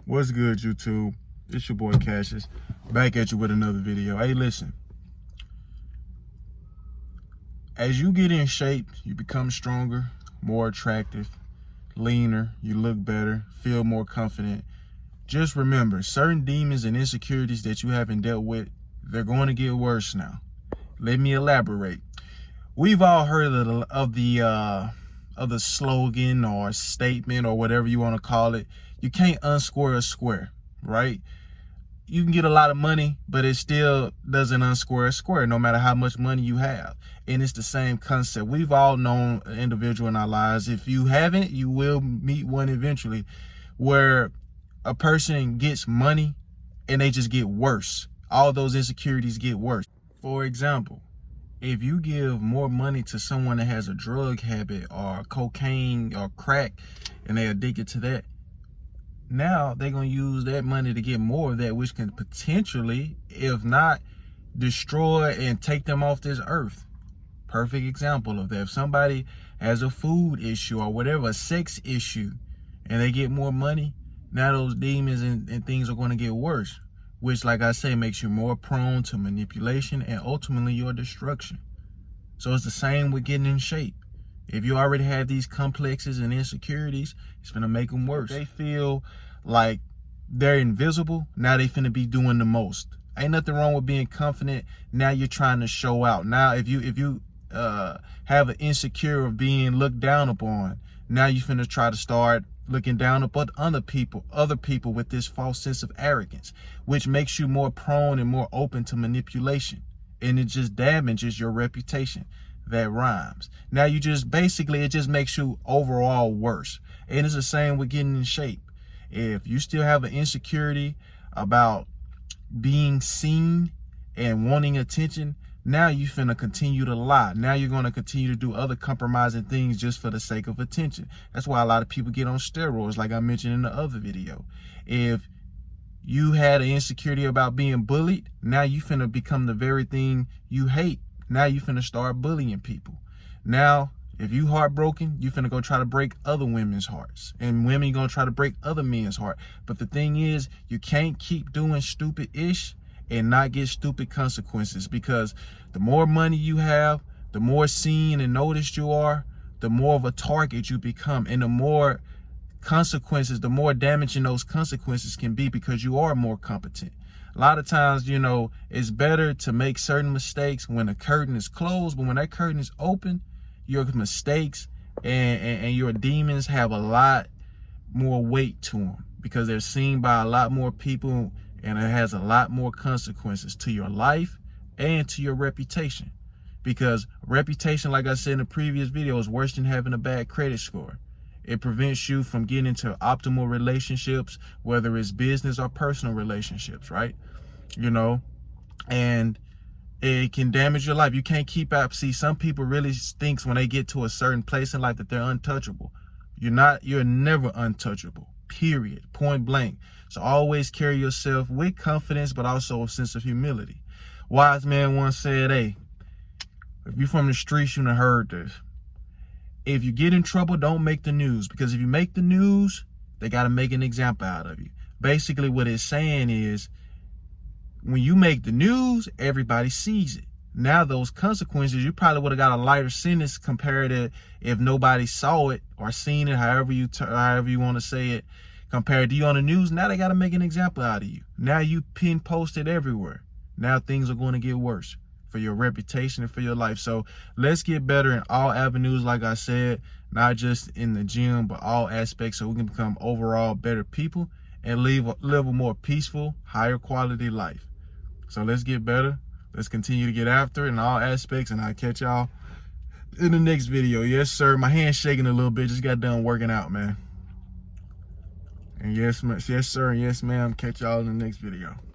What's good, YouTube? It's your boy Cassius, back at you with another video. Hey, listen. As you get in shape, you become stronger, more attractive, leaner, you look better, feel more confident. Just remember, certain demons and insecurities that you haven't dealt with, they're going to get worse now. Let me elaborate. We've all heard of the slogan or statement or whatever you want to call it. You can't unsquare a square, right? You can get a lot of money, but it still doesn't unsquare a square, no matter how much money you have. And it's the same concept. We've all known an individual in our lives. If you haven't, you will meet one eventually, where a person gets money and they just get worse. All those insecurities get worse. For example, if you give more money to someone that has a drug habit or cocaine or crack and they're addicted to that, now they're going to use that money to get more of that, which can potentially, if not, destroy and take them off this earth. Perfect example of that. If somebody has a food issue or whatever, a sex issue, and they get more money, now those demons and things are going to get worse, which, like I say, makes you more prone to manipulation and ultimately your destruction. So it's the same with getting in shape. If you already have these complexes and insecurities, it's going to make them worse. They feel like they're invisible. Now they finna be doing the most. Ain't nothing wrong with being confident. Now you're trying to show out. Now if you have an insecure of being looked down upon, now you finna try to start looking down upon other people with this false sense of arrogance, which makes you more prone and more open to manipulation. And it just damages your reputation. That rhymes. Now you just basically, it just makes you overall worse. And it's the same with getting in shape. If you still have an insecurity about being seen and wanting attention, now you finna continue to lie. Now you're going to continue to do other compromising things just for the sake of attention. That's why a lot of people get on steroids, like I mentioned in the other video. If you had an insecurity about being bullied, now you finna become the very thing you hate. Now you finna start bullying people. Now, if you heartbroken, you finna go try to break other women's hearts. And women gonna try to break other men's heart. But the thing is, you can't keep doing stupid-ish and not get stupid consequences, because the more money you have, the more seen and noticed you are, the more of a target you become. And the more consequences, the more damaging those consequences can be, because you are more competent. A lot of times, you know, it's better to make certain mistakes when the curtain is closed, but when that curtain is open, your mistakes and your demons have a lot more weight to them, because they're seen by a lot more people, and it has a lot more consequences to your life and to your reputation. Because reputation, like I said in the previous video, is worse than having a bad credit score. It prevents you from getting into optimal relationships, whether it's business or personal relationships, right? You know, and it can damage your life. You can't keep up. See, some people really thinks when they get to a certain place in life that they're untouchable. You're never untouchable, period, point blank. So always carry yourself with confidence, but also a sense of humility. Wise man once said, hey, if you're from the streets, you done heard this. If you get in trouble, don't make the news, because if you make the news, they got to make an example out of you. Basically, what it's saying is, when you make the news, everybody sees it. Now those consequences, you probably would have got a lighter sentence compared to if nobody saw it or seen it, however you want to say it, compared to you on the news. Now they got to make an example out of you. Now you pin posted everywhere. Now things are going to get worse for your reputation and for your life. So let's get better in all avenues, like I said, not just in the gym, but all aspects, so we can become overall better people and live a more peaceful, higher quality life. So let's get better. Let's continue to get after it in all aspects, and I'll catch y'all in the next video. Yes, sir. My hand's shaking a little bit. Just got done working out, man. And yes, sir, and yes, ma'am. Catch y'all in the next video.